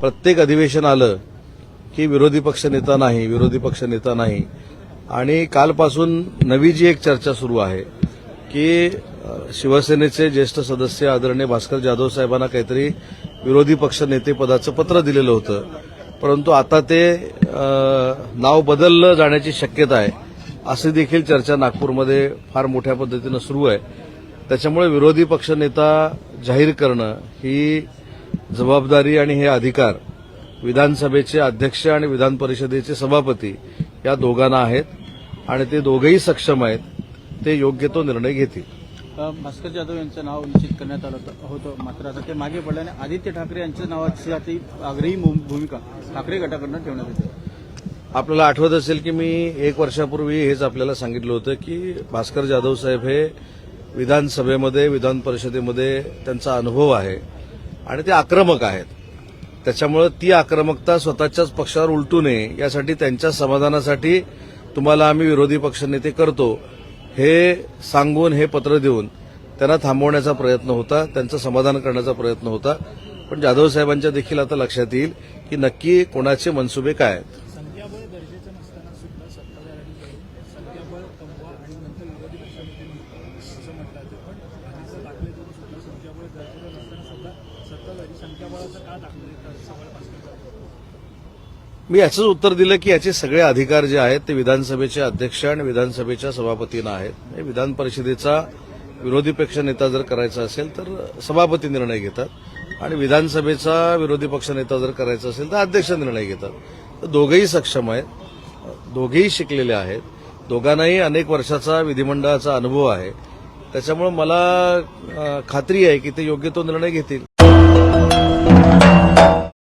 प्रत्येक अधिवेशन आलं की विरोधी पक्षनेता नाही आणि कालपासून नवी जी एक चर्चा सुरू आहे की शिवसेनेचे ज्येष्ठ सदस्य आदरणीय भास्कर जाधव साहेबांना काहीतरी विरोधी पक्षनेते पदाचं पत्र दिलेलं होतं, परंतु आता ते नाव बदललं जाण्याची शक्यता आहे अशी देखील चर्चा नागपूरमध्ये फार मोठ्या पद्धतीनं सुरू आहे। त्याच्यामुळे विरोधी पक्षनेता जाहीर करणं ही जबाबदारी आणि हे अधिकार विधानसभेचे अध्यक्ष आणि विधान परिषदेचे सभापती या दोघांना आहेत आणि ते दोघेही सक्षम आहेत, ते योग्य तो निर्णय घेतील। भास्कर जाधव यांचं नाव निश्चित करण्यात आलं होतं, मात्र आता ते मागे पडल्याने आदित्य ठाकरे यांच्या नावाची आग्रही भूमिका ठाकरे गटाकडून ठेवण्यात येते। आपल्याला आठवत असेल की मी 1 वर्षापूर्वी हेच आपल्याला सांगितलं होतं की भास्कर जाधव साहेब हे विधानसभेमध्ये विधान परिषदेमध्ये त्यांचा अनुभव आहे आणि ते आक्रमक आहेत। त्याच्यामुळे ती आक्रमकता स्वतःच्याच पक्षावर उलटू नये यासाठी त्यांच्या समाधानासाठी तुम्हाला आम्ही विरोधी पक्षनेते करतो हे सांगून हे पत्र देऊन त्यांना थांबवण्याचा प्रयत्न होता, त्यांचं समाधान करण्याचा प्रयत्न होता। पण जाधव साहेबांच्या देखील आता लक्षात येईल की नक्की कोणाचे मनसुबे काय आहेत। संख्याबळ गरजेचं नसताना सुद्धा सत्ताधाऱ्यांनी संख्याबळ कमवा आणि नंतर विरोधी पक्षानेते असं म्हटलं जातं, पण भाजपचं दाखले देऊन सुद्धा संख्याबळ गरजेचं नसताना सुद्धा सत्ताधारी संख्याबळाचं का दाखले देतात असं मला भास्कर जाधव। मी याचंच उत्तर दिलं की याचे सगळे अधिकार जे आहेत ते विधानसभेचे अध्यक्ष आणि विधानसभेच्या सभापतींना आहेत। विधान परिषदेचा विरोधी पक्षनेता जर करायचा असेल तर सभापती निर्णय घेतात आणि विधानसभेचा विरोधी पक्षनेता जर करायचा असेल तर अध्यक्ष निर्णय घेतात। तर दोघेही सक्षम आहेत, दोघेही शिकलेले आहेत, दोघांनाही अनेक वर्षाचा विधिमंडळाचा अनुभव आहे। त्याच्यामुळे मला खात्री आहे की ते योग्य तो निर्णय घेतील।